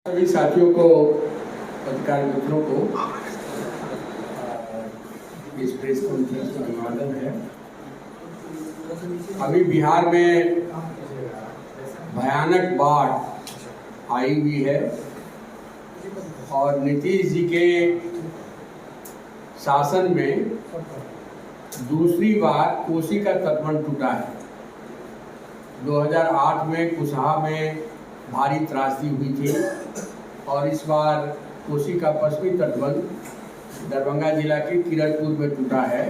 सभी साथियों को, पत्रकार मित्रों को इस प्रेस कॉन्फ्रेंस का अभिवादन है। अभी बिहार में भयानक बाढ़ आई हुई है और नीतीश जी के शासन में दूसरी बार कोसी का तटबंध टूटा है। 2008 में कुशहा में भारी त्रासदी हुई थी और इस बार कोसी का पश्चिमी तटबंध दरभंगा जिला के किरतपुर में टूटा है,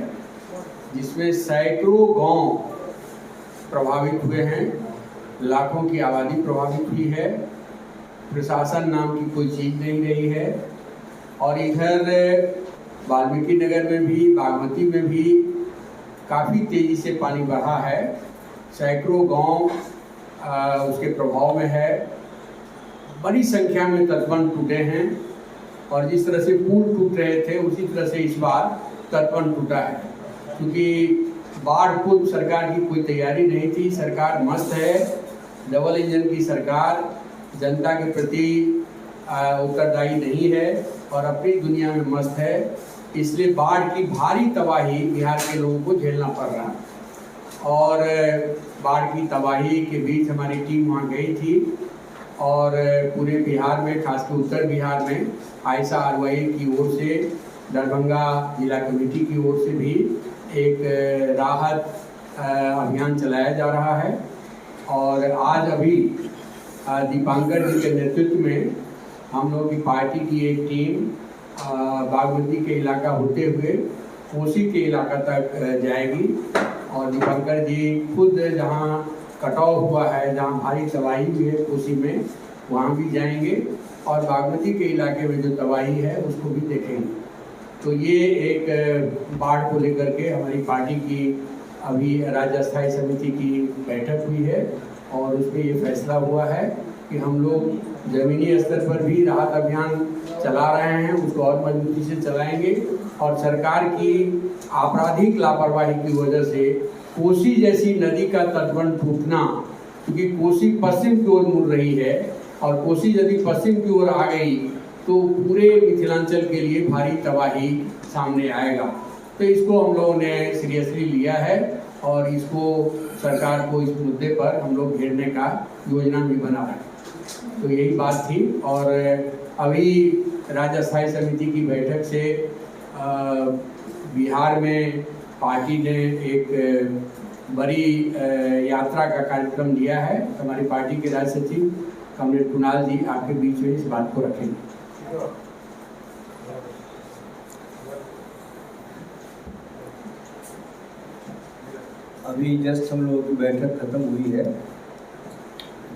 जिसमें सैकड़ों गांव प्रभावित हुए हैं, लाखों की आबादी प्रभावित हुई है। प्रशासन नाम की कोई चीज़ नहीं रही है और इधर वाल्मीकि नगर में भी, बागमती में भी काफ़ी तेज़ी से पानी बढ़ा है। सैकड़ों गांव उसके प्रभाव में है। बड़ी संख्या में तटबंध टूटे हैं और जिस तरह से पुल टूट रहे थे उसी तरह से इस बार तटबंध टूटा है, क्योंकि बाढ़ पूर्व सरकार की कोई तैयारी नहीं थी। सरकार मस्त है, डबल इंजन की सरकार जनता के प्रति उत्तरदायी नहीं है और अपनी दुनिया में मस्त है। इसलिए बाढ़ की भारी तबाही बिहार के लोगों को झेलना पड़ रहा है और बाढ़ की तबाही के बीच हमारी टीम वहाँ गई थी और पूरे बिहार में, खासकर उत्तर बिहार में आयशा आरवाई की ओर से, दरभंगा जिला कमेटी की ओर से भी एक राहत अभियान चलाया जा रहा है। और आज अभी दीपांकर जी के नेतृत्व में हम लोगों की पार्टी की एक टीम बागमती के इलाका होते हुए कोसी के इलाका तक जाएगी और दीपांकर जी खुद जहां कटाव हुआ है, जहां भारी तबाही हुई है कोसी में, वहां भी जाएंगे और बागमती के इलाके में जो तबाही है उसको भी देखेंगे। तो ये एक बाढ़ को लेकर के हमारी पार्टी की अभी राज्य स्थायी समिति की बैठक हुई है और उसमें ये फैसला हुआ है कि हम लोग ज़मीनी स्तर पर भी राहत अभियान चला रहे हैं, उसको और मजबूती से चलाएंगे और सरकार की आपराधिक लापरवाही की वजह से कोसी जैसी नदी का तटबंध टूटना, क्योंकि कोसी पश्चिम की ओर मुड़ रही है और कोसी यदि पश्चिम की ओर आ गई तो पूरे मिथिलांचल के लिए भारी तबाही सामने आएगा। तो इसको हम लोगों ने सीरियसली लिया है और इसको सरकार को इस मुद्दे पर हम लोग घेरने का योजना भी बना रहे हैं। तो यही बात थी और अभी राज्य स्थायी समिति की बैठक से बिहार में पार्टी ने एक बड़ी यात्रा का कार्यक्रम लिया है। हमारी पार्टी के राज्य सचिव कमरेड कुणाल जी आपके बीच में इस बात को रखेंगे। अभी जस्ट हम लोगों की बैठक खत्म हुई है।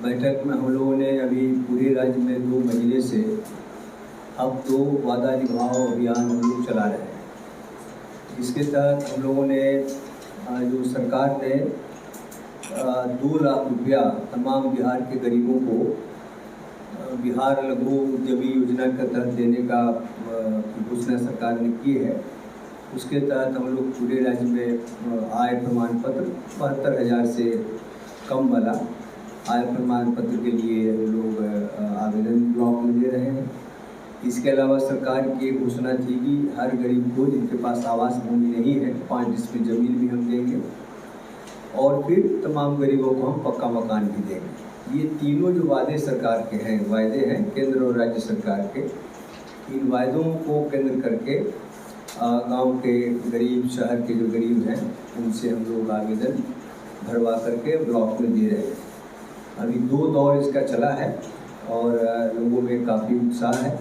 बैठक में हम लोगों ने अभी पूरे राज्य में 2 महीने से अब 2 वादा निभाओ अभियान हम लोग चला रहे हैं। इसके तहत हम लोगों ने जो सरकार ने 2 लाख रुपया तमाम बिहार के गरीबों को बिहार लघु उद्यमी योजना के तहत देने का घोषणा सरकार ने की है। उसके तहत हम लोग पूरे राज्य में आय प्रमाण पत्र 72,000 से कम वाला आय प्रमाण पत्र के लिए हम लोग आवेदन ब्लॉक में दे रहे हैं। इसके अलावा सरकार की एक घोषणा थी कि हर गरीब को जिनके पास आवास भूमि नहीं है 5 डिसमिल जमीन भी हम देंगे और फिर तमाम गरीबों को हम पक्का मकान भी देंगे। ये तीनों जो वादे सरकार के हैं, वायदे हैं केंद्र और राज्य सरकार के, इन वायदों को केंद्र करके गांव के गरीब, शहर के जो गरीब हैं उनसे हम लोग आवेदन भरवा करके ब्लॉक में दे रहे हैं। अभी 2 दौर इसका चला है और लोगों में काफ़ी उत्साह है।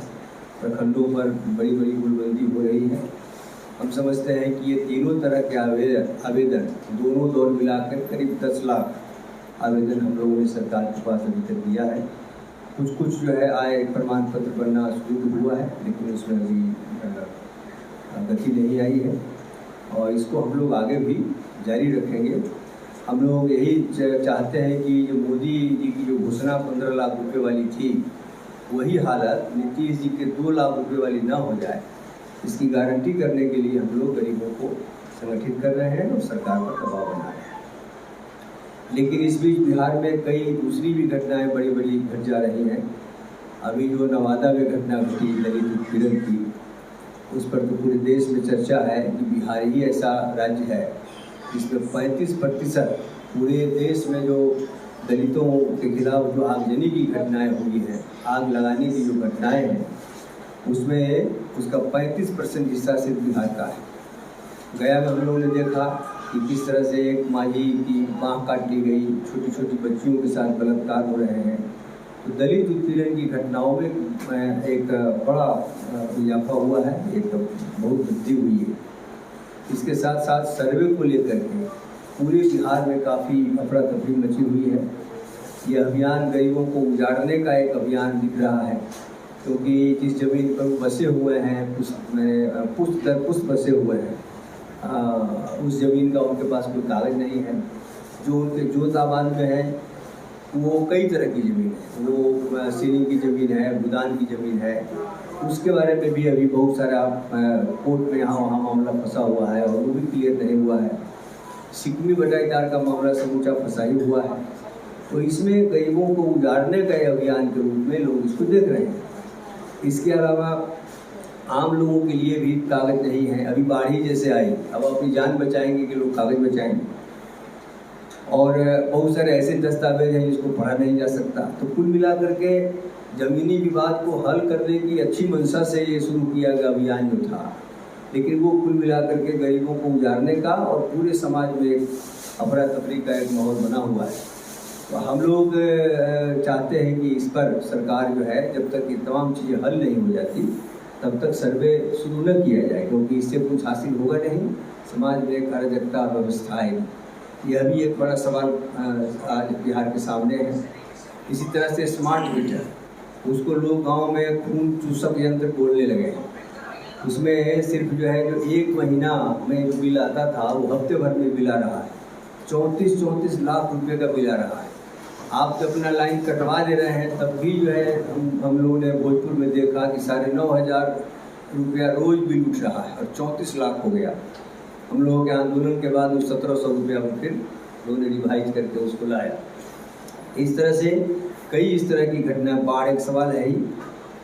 प्रखंडों पर बड़ी बड़ी गुलबंदी हो रही है। हम समझते हैं कि ये तीनों तरह के आवेदन दोनों दौर मिलाकर करीब 10 लाख आवेदन हम लोगों ने सरकार के पास अभी तक दिया है। कुछ जो है आय प्रमाण पत्र बनना शुरू हुआ है, लेकिन उसमें अभी गति नहीं आई है और इसको हम लोग आगे भी जारी रखेंगे। हम लोग यही चाहते हैं कि जो मोदी जी की जो घोषणा 15 लाख रुपए वाली थी, वही हालत नीतीश जी के 2 लाख रुपए वाली ना हो जाए, इसकी गारंटी करने के लिए हम लोग गरीबों को संगठित कर रहे हैं और सरकार पर दबाव बना रहे हैं। लेकिन इस बीच बिहार में कई दूसरी भी घटनाएं बड़ी बड़ी घट जा रही हैं। अभी जो नवादा में घटना घटी दलित उत्पीड़न की, उस पर तो पूरे देश में चर्चा है कि बिहार ही ऐसा राज्य है जिसमें 35% पूरे देश में जो दलितों के खिलाफ जो आगजनी की घटनाएं हुई हैं, आग लगाने की जो घटनाएं हैं, उसमें उसका 35% हिस्सा सिर्फ बिहार का है। गया में हम लोगों ने देखा कि किस तरह से एक माही की बाँह काट ली गई, छोटी छोटी बच्चियों के साथ बलात्कार हो रहे हैं। तो दलित उत्पीड़न की घटनाओं में एक बड़ा इजाफा हुआ है, एक बहुत वृद्धि हुई है। इसके साथ साथ सर्वे को लेकर के पूरे बिहार में काफ़ी अफरा तफरी मची हुई है। ये अभियान गरीबों को उजाड़ने का एक अभियान दिख रहा है, क्योंकि जिस जमीन पर वो बसे हुए हैं, पुश्त दर पुश्त बसे हुए हैं, उस ज़मीन का उनके पास कोई कागज़ नहीं है। जो उनके जोताबाद में है वो कई तरह की ज़मीन है, वो सीलिंग की ज़मीन है, भूदान की ज़मीन है। उसके बारे में भी अभी बहुत सारा कोर्ट में यहाँ वहाँ मामला फंसा हुआ है और वो भी क्लियर नहीं हुआ है। सिकमी बटाईदार का मामला समूचा फंसा ही हुआ है। तो इसमें गरीबों को उजाड़ने का अभियान के रूप में लोग इसको देख रहे हैं। इसके अलावा आम लोगों के लिए भी कागज़ नहीं है। अभी बाढ़ी जैसे आई, अब अपनी जान बचाएंगे कि लोग कागज़ बचाएंगे, और बहुत सारे ऐसे दस्तावेज हैं जिसको पढ़ा नहीं जा सकता। तो कुल मिलाकर के ज़मीनी विवाद को हल करने की अच्छी मंशा से ये शुरू किया गया अभियान जो था, लेकिन वो कुल मिलाकर के गरीबों को उजाड़ने का और पूरे समाज में एक अफरा तफरी का एक माहौल बना हुआ है। तो हम लोग चाहते हैं कि इस पर सरकार जो है, जब तक ये तमाम चीज़ें हल नहीं हो जाती तब तक सर्वे शुरू न किया जाए, क्योंकि इससे कुछ हासिल होगा नहीं, समाज में एक अराजकता व्यवस्था है। यह भी एक बड़ा सवाल आज बिहार के सामने है। इसी तरह से स्मार्ट मीटर, उसको लोग गांव में खून चूसक यंत्र बोलने लगे हैं। उसमें सिर्फ जो है जो 1 महीना में बिल आता था वो हफ्ते भर में बिल आ रहा है। 34 लाख रुपए का बिल आ रहा है। आप जब अपना लाइन कटवा दे रहे हैं तब भी जो है हम लोगों ने भोजपुर में देखा कि 9,500 रुपया रोज़ बिल उठ रहा है और 34 लाख हो गया। हम लोगों के आंदोलन के बाद वो 1700 रुपया फिर लोगों ने रिवाइज करके उसको लाया। इस तरह से कई इस तरह की घटना, बाढ़ एक सवाल है ही।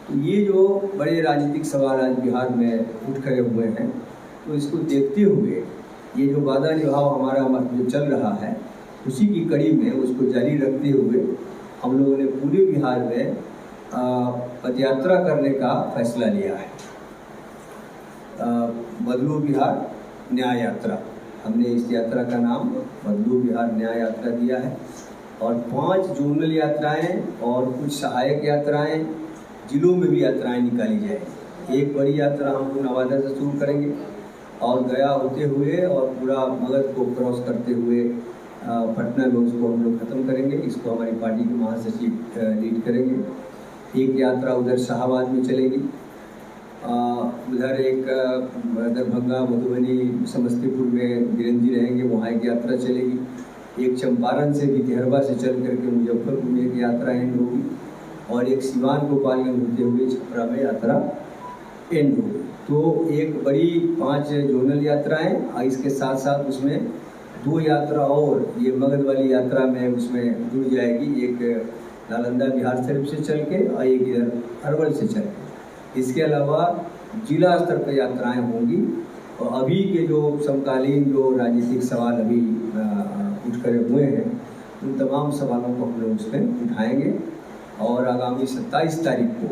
तो ये जो बड़े राजनीतिक सवाल आज बिहार में उठ खड़े हुए हैं, तो इसको देखते हुए ये जो वादा निभाव हमारा जो चल रहा है, उसी की कड़ी में उसको जारी रखते हुए हम लोगों ने पूरे बिहार में पदयात्रा करने का फैसला लिया है। बदलो बिहार न्याय यात्रा, हमने इस यात्रा का नाम बदलो बिहार न्याय यात्रा दिया है। और 5 जोनल यात्राएं और कुछ सहायक यात्राएं, जिलों में भी यात्राएं निकाली जाएंगी। एक बड़ी यात्रा हम लोग नवादा से शुरू करेंगे और गया होते हुए और पूरा मगध को क्रॉस करते हुए पटना में उसको हम लोग ख़त्म करेंगे। इसको हमारी पार्टी के महासचिव लीड करेंगे। एक यात्रा उधर शाहबाद में चलेगी, उधर एक दरभंगा, मधुबनी, समस्तीपुर में वीरेंद्र जी रहेंगे, वहाँ एक यात्रा चलेगी। एक चंपारण से भितिहरवा से चल करके मुजफ्फरपुर में एक यात्रा एंड होगी और एक सिवान गोपालगंज होते हुए छपरा में यात्रा एंड होगी। तो एक बड़ी 5 जोनल यात्राएं और इसके साथ साथ उसमें 2 यात्रा और ये मगध वाली यात्रा में उसमें जुड़ जाएगी। एक नालंदा बिहार शरीफ से चल के और एक इधर अरवल से चल के। इसके अलावा जिला स्तर पर यात्राएं होंगी और अभी के जो समकालीन जो राजनीतिक सवाल अभी उठ खड़े हुए हैं, उन तमाम सवालों को हम लोग उसमें उठाएंगे। और आगामी 27 तारीख को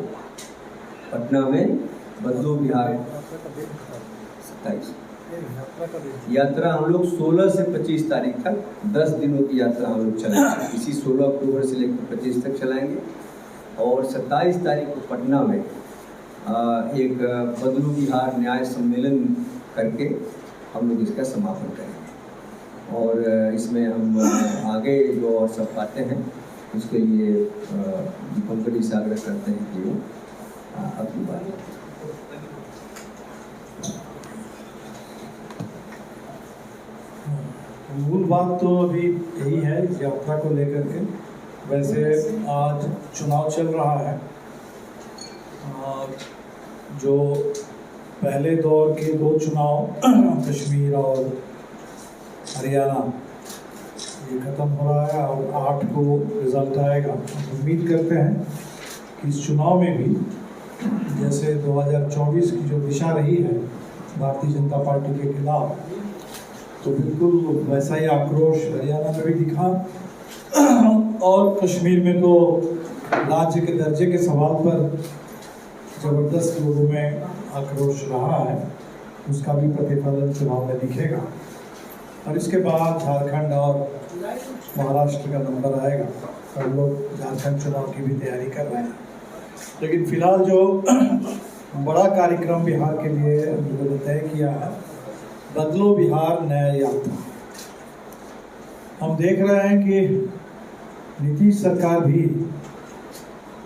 पटना में बदलो बिहार 27 यात्रा हम लोग 16 से 25 तारीख तक 10 दिनों की यात्रा हम लोग चलाएंगे। इसी 16 अक्टूबर से लेकर 25 तक चलाएंगे और 27 तारीख को पटना में एक बदलो बिहार न्याय सम्मेलन करके हम लोग इसका समापन करेंगे। और इसमें हम आगे जो और सब बातें हैं उसके लिए कंपनी से आग्रह करते हैं कि वो अपनी बात। मूल बात तो अभी यही है इस यात्रा को लेकर के। वैसे आज चुनाव चल रहा है, जो पहले दौर के 2 चुनाव कश्मीर और हरियाणा ये ख़त्म हो रहा है और 8 को रिज़ल्ट आएगा। उम्मीद करते हैं कि इस चुनाव में भी जैसे 2024 की जो दिशा रही है भारतीय जनता पार्टी के खिलाफ, तो बिल्कुल वैसा ही आक्रोश हरियाणा में भी दिखा और कश्मीर में तो राज्य के दर्जे के सवाल पर जबरदस्त लोगों में आक्रोश रहा है, उसका भी प्रतिफलन चुनाव में दिखेगा। और इसके बाद झारखंड और महाराष्ट्र का नंबर आएगा और लोग झारखंड चुनाव की भी तैयारी कर रहे हैं। लेकिन फिलहाल जो बड़ा कार्यक्रम बिहार के लिए हम लोगों ने तय किया है, बदलो बिहार नया यात्रा। हम देख रहे हैं कि नीतीश सरकार भी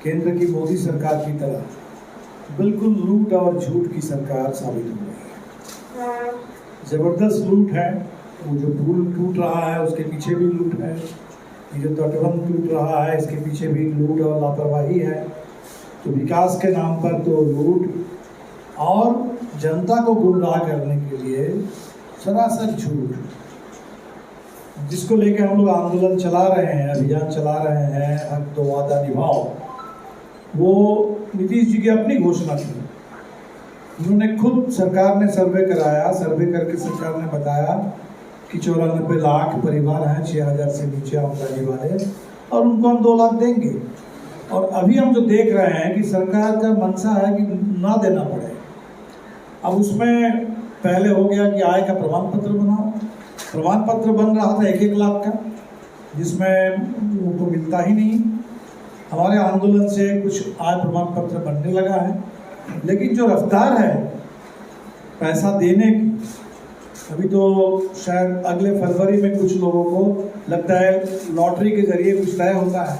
केंद्र की मोदी सरकार की तरह बिल्कुल लूट और झूठ की सरकार साबित हो रही है। जबरदस्त लूट है, वो जो पुल टूट रहा है उसके पीछे भी लूट है, ये जो तटबंध टूट रहा है इसके पीछे भी लूट और लापरवाही है। तो विकास के नाम पर तो लूट और जनता को गुमराह करने के लिए सरासर झूठ, जिसको लेकर हम लोग आंदोलन चला रहे हैं, अभियान चला रहे हैं, हक दो वादा निभाओ, वो नीतीश जी की अपनी घोषणा थी। उन्होंने खुद, सरकार ने सर्वे कराया, सर्वे करके सरकार ने बताया कि 94 लाख परिवार हैं 6000 से नीचे आमदनी वाले और उनको हम 2 लाख देंगे। और अभी हम जो देख रहे हैं कि सरकार का मंशा है कि ना देना पड़े। अब उसमें पहले हो गया कि आय का प्रमाण पत्र बनाओ, प्रमाण पत्र बन रहा था 1-1 लाख का, जिसमें उनको मिलता ही नहीं। हमारे आंदोलन से कुछ आय प्रमाण पत्र बनने लगा है, लेकिन जो रफ्तार है पैसा देने की, अभी तो शायद अगले फरवरी में कुछ लोगों को लगता है लॉटरी के जरिए कुछ तय होता है।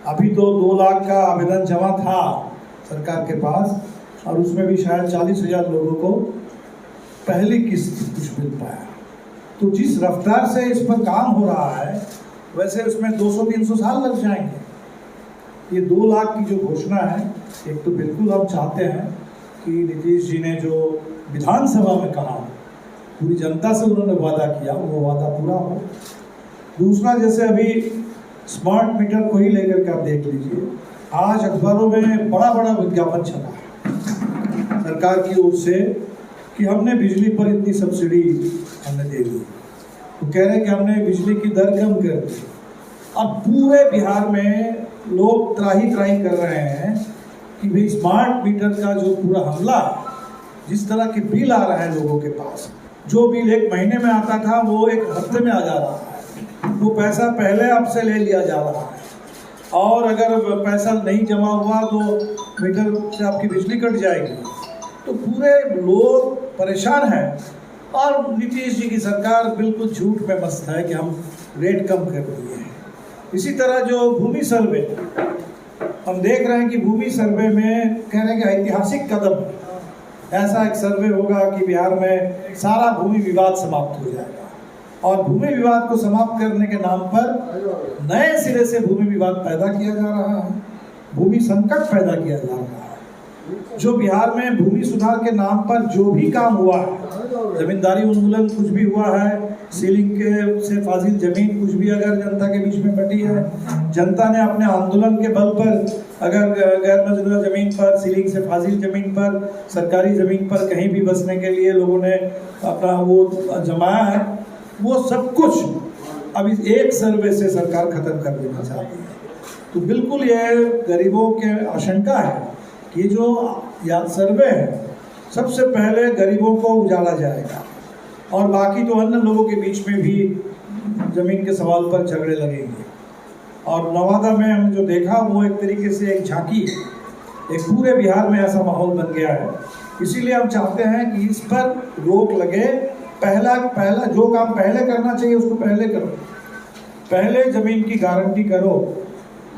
अभी तो 2 लाख का आवेदन जमा था सरकार के पास और उसमें भी शायद 40,000 लोगों को पहली किस्त कुछ मिल पाया। तो जिस रफ्तार से इस पर काम हो रहा है वैसे उसमें 200-300 साल लग जाएंगे। ये 2 लाख की जो घोषणा है, एक तो बिल्कुल हम चाहते हैं कि नीतीश जी ने जो विधानसभा में कहा, पूरी जनता से उन्होंने वादा किया, वो वादा पूरा हो। दूसरा, जैसे अभी स्मार्ट मीटर को ही लेकर के आप देख लीजिए, आज अखबारों में बड़ा बड़ा विज्ञापन छपा है सरकार की ओर से कि हमने बिजली पर इतनी सब्सिडी हमने दे दी। वो कह रहे हैं कि हमने बिजली की दर कम कर दी। अब पूरे बिहार में लोग त्राही त्राही कर रहे हैं कि भाई स्मार्ट मीटर का जो पूरा हमला, जिस तरह के बिल आ रहा है लोगों के पास, जो बिल 1 महीने में आता था वो 1 हफ्ते में आ जा रहा है, वो पैसा पहले आपसे ले लिया जा रहा है, और अगर पैसा नहीं जमा हुआ तो मीटर से आपकी बिजली कट जाएगी। तो पूरे लोग परेशान हैं और नीतीश जी की सरकार बिल्कुल झूठ में मस्त है कि हम रेट कम कर दिए हैं। इसी तरह जो भूमि सर्वे, हम देख रहे हैं कि भूमि सर्वे में कह रहे हैं कि ऐतिहासिक कदम, ऐसा एक सर्वे होगा कि बिहार में सारा भूमि विवाद समाप्त हो जाएगा। और भूमि विवाद को समाप्त करने के नाम पर नए सिरे से भूमि विवाद पैदा किया जा रहा है, भूमि संकट पैदा किया जा रहा है। जो बिहार में भूमि सुधार के नाम पर जो भी काम हुआ है, जमींदारी उन्मूलन कुछ भी हुआ है, सीलिंग के से फाजिल जमीन कुछ भी अगर जनता के बीच में बटी है, जनता ने अपने आंदोलन के बल पर अगर गैर मंजूर जमीन पर, सीलिंग से फाजिल जमीन पर, सरकारी जमीन पर कहीं भी बसने के लिए लोगों ने अपना वो जमाया है, वो सब कुछ अभी एक सर्वे से सरकार खत्म कर देना चाहती है। तो बिल्कुल ये गरीबों के आशंका है कि जो याद सर्वे है, सबसे पहले गरीबों को उजाला जाएगा और बाकी तो अन्य लोगों के बीच में भी जमीन के सवाल पर झगड़े लगेंगे। और नवादा में हमने जो देखा वो एक तरीके से एक झांकी है, एक पूरे बिहार में ऐसा माहौल बन गया है। इसीलिए हम चाहते हैं कि इस पर रोक लगे। पहला जो काम पहले करना चाहिए उसको पहले करो। पहले जमीन की गारंटी करो,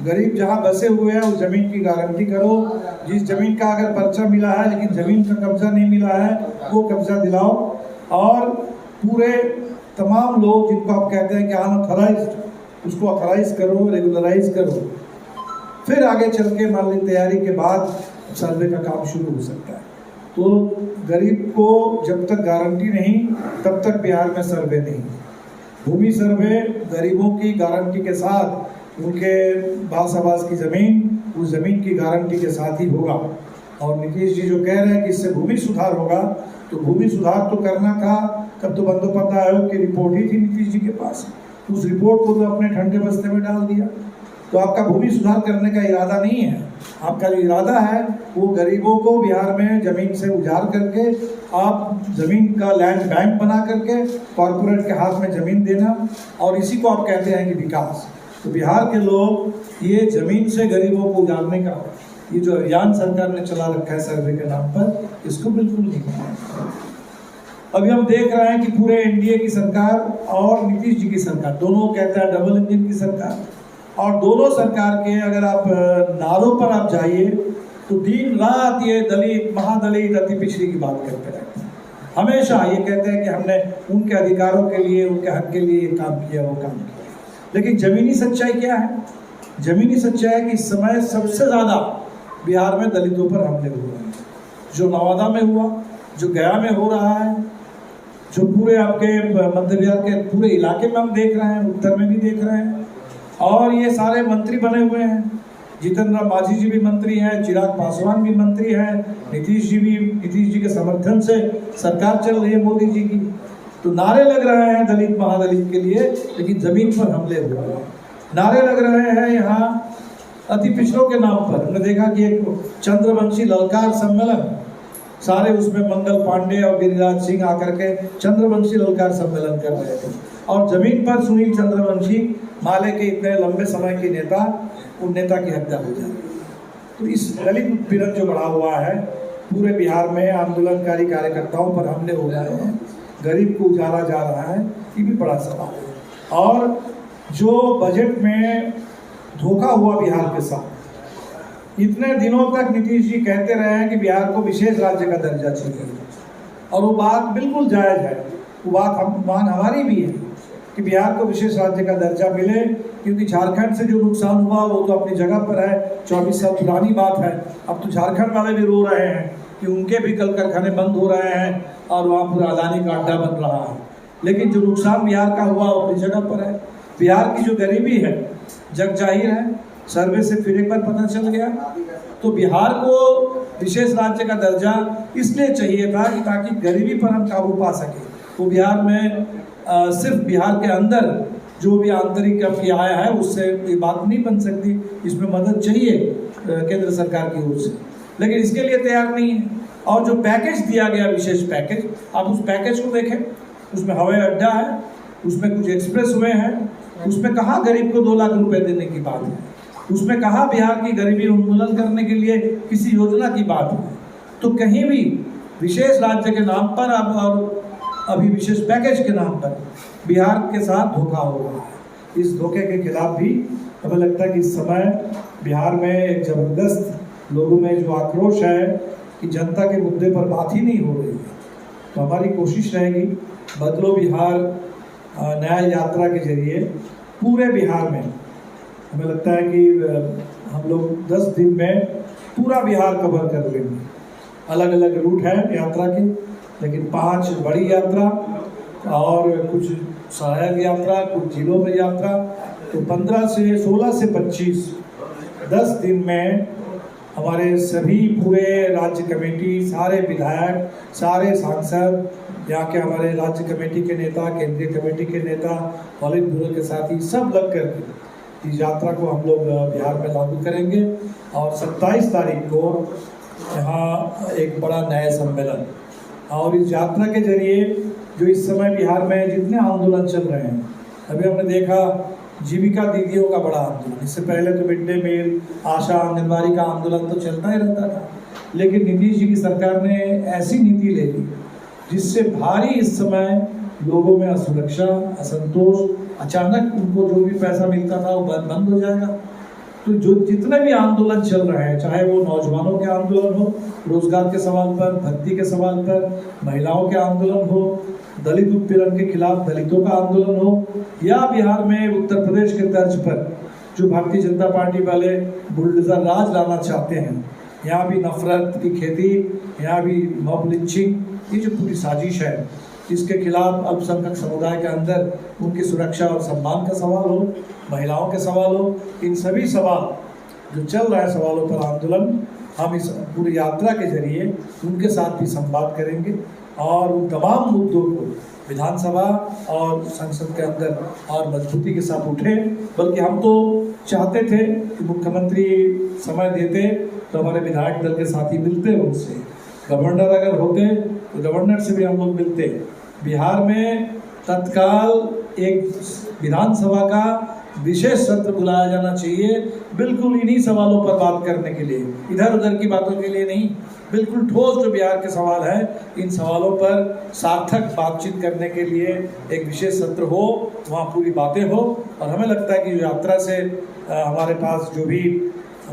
गरीब जहाँ बसे हुए हैं उस जमीन की गारंटी करो। जिस जमीन का अगर पर्चा मिला है लेकिन जमीन का कब्जा नहीं मिला है वो कब्जा दिलाओ। और पूरे तमाम लोग जिनको आप कहते हैं कि अनऑथराइज्ड, उसको ऑथराइज करो, रेगुलराइज करो। फिर आगे चल के मान ली तैयारी के बाद सर्वे का काम शुरू हो सकता है। तो गरीब को जब तक गारंटी नहीं तब तक बिहार में सर्वे नहीं। भूमि सर्वे गरीबों की गारंटी के साथ उनके बास आबास की ज़मीन वो ज़मीन की गारंटी के साथ ही होगा। और नीतीश जी जो कह रहे हैं कि इससे भूमि सुधार होगा, तो भूमि सुधार तो करना था, तब तो बंदोपध्याय आयोग की रिपोर्ट ही थी नीतीश जी के पास, उस रिपोर्ट को तो अपने ठंडे बस्ते में डाल दिया। तो आपका भूमि सुधार करने का इरादा नहीं है, आपका जो इरादा है वो गरीबों को बिहार में ज़मीन से उजाड़ करके आप ज़मीन का लैंड बैंक बना करके कॉरपोरेट के हाथ में ज़मीन देना, और इसी को आप कहते हैं कि विकास। तो बिहार के लोग ये ज़मीन से गरीबों को उजाड़ने का ये जो अभियान सरकार ने चला रखा है सर्वे के नाम पर, इसको बिल्कुल नहीं करना। अभी हम देख रहे हैं कि पूरे एनडीए की सरकार और नीतीश जी की सरकार, दोनों कहते हैं डबल इंजन की सरकार, और दोनों सरकार के अगर आप नारों पर आप जाइए तो दिन रात ये दलित, महादलित, अति पिछड़ी की बात करते रहते हैं। हमेशा ये कहते हैं कि हमने उनके अधिकारों के लिए, उनके हक के लिए ये काम किया, वो काम किया। लेकिन ज़मीनी सच्चाई क्या है? ज़मीनी सच्चाई है कि इस समय सबसे ज़्यादा बिहार में दलितों पर हमले हो रहे हैं, जो नवादा में हुआ, जो गया में हो रहा है, जो पूरे आपके मध्य बिहार के पूरे इलाके में हम देख रहे हैं, उत्तर में भी देख रहे हैं। और ये सारे मंत्री बने हुए हैं, जितेंद्र राम मांझी जी भी मंत्री हैं, चिराग पासवान भी मंत्री हैं, नीतीश जी के समर्थन से सरकार चल रही है मोदी जी की। तो नारे लग रहे हैं दलित महादलित के लिए, लेकिन जमीन पर हमले हो रहे हैं। नारे लग रहे हैं यहाँ अति पिछड़ों के नाम पर। हमने देखा कि एक चंद्रवंशी ललकार सम्मेलन, सारे उसमें मंगल पांडे और गिरिराज सिंह आकर के चंद्रवंशी ललकार सम्मेलन कर रहे थे, और जमीन पर सुनील चंद्रवंशी, माले के इतने लंबे समय के नेता, उन नेता की हत्या हो जाए। तो इस दलित उत्पीड़न जो बढ़ा हुआ है पूरे बिहार में, आंदोलनकारी कार्यकर्ताओं पर हमले हो रहे हैं, गरीब को उजाड़ा जा रहा है, ये भी बड़ा सवाल है। और जो बजट में धोखा हुआ बिहार के साथ, इतने दिनों तक नीतीश जी कहते रहे हैं कि बिहार को विशेष राज्य का दर्जा चाहिए, और वो बात बिल्कुल जायज़ है, वो बात हमारी भी है कि बिहार को विशेष राज्य का दर्जा मिले, क्योंकि झारखंड से जो नुकसान हुआ वो तो अपनी जगह पर है, 24 साल पुरानी बात है। अब तो झारखंड वाले भी रो रहे हैं कि उनके भी कल कारखाने बंद हो रहे हैं और वहाँ पूरा अदानी का अड्डा बन रहा है, लेकिन जो नुकसान बिहार का हुआ वो अपनी जगह पर है। बिहार की जो गरीबी है जग जाहिर है, सर्वे से फिर एक बार पता चल गया। तो बिहार को विशेष राज्य का दर्जा इसलिए चाहिए था कि ताकि गरीबी पर हम काबू पा सकें। तो बिहार में सिर्फ बिहार के अंदर जो भी आंतरिक आपकी आय है उससे ये बात नहीं बन सकती, इसमें मदद चाहिए केंद्र सरकार की ओर से, लेकिन इसके लिए तैयार नहीं है। और जो पैकेज दिया गया, विशेष पैकेज, आप उस पैकेज को देखें, उसमें हवाई अड्डा है, उसमें कुछ एक्सप्रेस वे हैं, उसमें कहाँ गरीब को 2 लाख रुपए देने की बात है, उसमें कहाँ बिहार की गरीबी उन्मूलन करने के लिए किसी योजना की बात है। तो कहीं भी विशेष राज्य के नाम पर अब और अभी विशेष पैकेज के नाम पर बिहार के साथ धोखा हो रहा है। इस धोखे के खिलाफ भी हमें लगता है कि इस समय बिहार में एक ज़बरदस्त लोगों में जो आक्रोश है कि जनता के मुद्दे पर बात ही नहीं हो रही है। तो हमारी कोशिश रहेगी बदलो बिहार न्याय यात्रा के जरिए पूरे बिहार में, हमें लगता है कि हम लोग 10 दिन में पूरा बिहार कवर कर लेंगे। अलग अलग रूट है यात्रा के, लेकिन 5 बड़ी यात्रा और कुछ सहायक यात्रा, कुछ जिलों में यात्रा, तो 16 से 25 10 दिन में हमारे सभी पूरे राज्य कमेटी, सारे विधायक, सारे सांसद, यहाँ के हमारे राज्य कमेटी के नेता, केंद्रीय कमेटी के नेता, पॉलिट ब्यूरो के साथी सब लग करके इस यात्रा को हम लोग बिहार में लागू करेंगे। और 27 तारीख को यहाँ एक बड़ा न्याय सम्मेलन, और इस यात्रा के जरिए जो इस समय बिहार में जितने आंदोलन चल रहे हैं, अभी हमने देखा जीविका दीदियों का बड़ा आंदोलन, इससे पहले तो मिड डे मील, आशा, आंगनबाड़ी का आंदोलन तो चलता ही रहता था, लेकिन नीतीश जी की सरकार ने ऐसी नीति ले ली जिससे भारी इस समय लोगों में असुरक्षा, असंतोष, अचानक उनको जो भी पैसा मिलता था वो बंद हो जाएगा। तो जो जितने भी आंदोलन चल रहे हैं, चाहे वो नौजवानों के आंदोलन हो, रोजगार के सवाल पर, भर्ती के सवाल पर, महिलाओं के आंदोलन हो, दलित उत्पीड़न के खिलाफ दलितों का आंदोलन हो, या बिहार में उत्तर प्रदेश के तर्ज पर जो भारतीय जनता पार्टी वाले बुलडोजर राज लाना चाहते हैं, यहाँ भी नफरत की खेती, यहाँ भी मॉब लिंचिंग, ये जो पूरी साजिश है, इसके खिलाफ अल्पसंख्यक समुदाय के अंदर उनकी सुरक्षा और सम्मान का सवाल हो, महिलाओं के सवाल हो, इन सभी सवाल जो चल रहा है सवालों पर आंदोलन, हम इस पूरी यात्रा के जरिए उनके साथ भी संवाद करेंगे और उन तमाम मुद्दों को विधानसभा और संसद के अंदर और मजबूती के साथ उठे। बल्कि हम तो चाहते थे कि मुख्यमंत्री समय देते तो हमारे विधायक दल के साथी मिलते उनसे, गवर्नर अगर होते तो गवर्नर से भी हम लोग मिलते। बिहार में तत्काल एक विधानसभा का विशेष सत्र बुलाया जाना चाहिए, बिल्कुल इन्हीं सवालों पर बात करने के लिए, इधर उधर की बातों के लिए नहीं। बिल्कुल ठोस जो बिहार के सवाल है, इन सवालों पर सार्थक बातचीत करने के लिए एक विशेष सत्र हो, वहाँ पूरी बातें हो। और हमें लगता है कि यात्रा से हमारे पास जो भी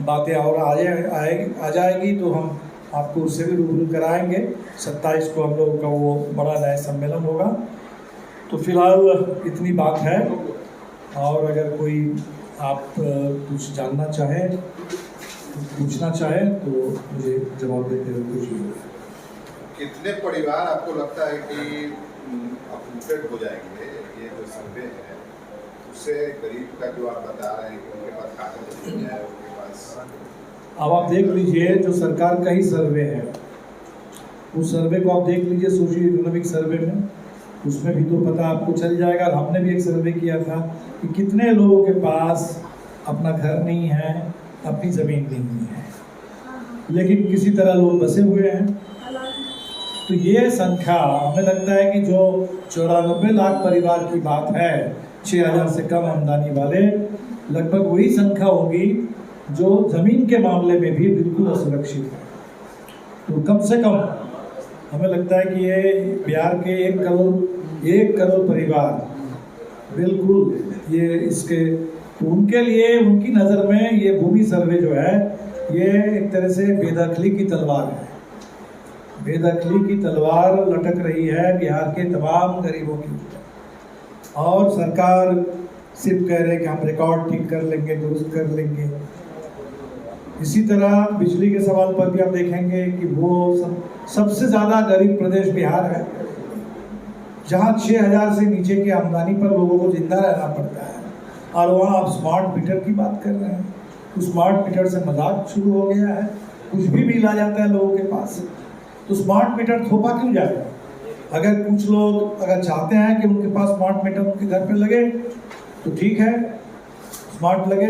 बातें और आ जाएगी तो हम आपको उससे भी रूबरू कराएंगे। 27 को हम लोगों का वो बड़ा न्याय सम्मेलन होगा। तो फिलहाल इतनी बात है, और अगर कोई आप कुछ जानना चाहें, पूछना चाहें तो मुझे जवाब देते हुए खुशी होगी। कितने परिवार आपको लगता है कि अपडेट हो जाएंगे? ये जो सर्वे है उससे गरीब का जो आप बता रहे हैं कि उनके पास कागज नहीं है, उनके पास, अब आप देख लीजिए जो सरकार का ही सर्वे है, उस सर्वे को आप देख लीजिए, सोशियो इकोनॉमिक सर्वे में, उसमें भी तो पता आपको चल जाएगा। हमने भी एक सर्वे किया था कि कितने लोगों के पास अपना घर नहीं है, अपनी ज़मीन नहीं है, लेकिन किसी तरह लोग बसे हुए हैं। तो ये संख्या हमें लगता है कि जो 94 लाख परिवार की बात है, 6000 से कम आमदनी वाले, लगभग वही संख्या होगी जो ज़मीन के मामले में भी बिल्कुल असुरक्षित है। तो कम से कम हमें लगता है कि ये बिहार के 1 करोड़ परिवार बिल्कुल ये इसके, तो उनके लिए उनकी नज़र में ये भूमि सर्वे जो है ये एक तरह से बेदखली की तलवार है। बेदखली की तलवार लटक रही है बिहार के तमाम गरीबों की ऊपर, और सरकार सिर्फ कह रहे हैं कि हम रिकॉर्ड ठीक कर लेंगे, दुरुस्त कर लेंगे। इसी तरह बिजली के सवाल पर भी आप देखेंगे कि वो सबसे ज़्यादा गरीब प्रदेश बिहार है, जहाँ 6000 से नीचे की आमदनी पर लोगों को जिंदा रहना पड़ता है, और वहाँ आप स्मार्ट मीटर की बात कर रहे हैं। तो स्मार्ट मीटर से मजाक शुरू हो गया है, कुछ भी बिल आ जाता है लोगों के पास। तो स्मार्ट मीटर थोपा क्यों जाएगा? अगर कुछ लोग अगर चाहते हैं कि उनके पास स्मार्ट मीटर उनके घर पे लगे तो ठीक है, स्मार्ट लगे,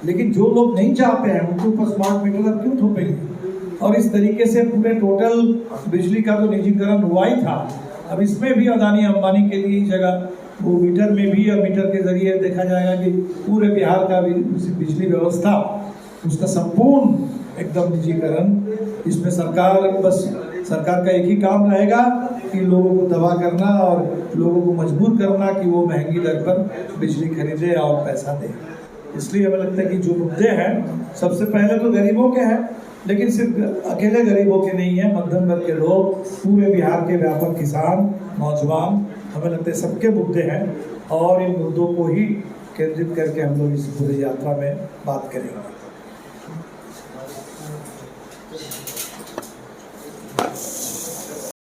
लेकिन जो लोग नहीं चाहते हैं उनके ऊपर स्मार्ट मीटर अब क्यों थोपेंगे? और इस तरीके से पूरे टोटल बिजली का तो निजीकरण हुआ ही था, अब इसमें भी अदानी अंबानी के लिए जगह वो मीटर में भी, और मीटर के जरिए देखा जाएगा कि पूरे बिहार का बिजली व्यवस्था उसका संपूर्ण एकदम निजीकरण। इसमें सरकार का एक ही काम रहेगा कि लोगों को दबा करना और लोगों को मजबूर करना कि वो महंगी दर पर बिजली खरीदे और पैसा दे। इसलिए हमें लगता है कि जो मुद्दे हैं सबसे पहले तो गरीबों के हैं, लेकिन सिर्फ अकेले गरीबों के नहीं है, मध्यम वर्ग के लोग, पूरे बिहार के व्यापक किसान, नौजवान, हमें लगता है सबके मुद्दे हैं, और इन मुद्दों को ही केंद्रित करके हम लोग इस पूरी यात्रा में बात करेंगे।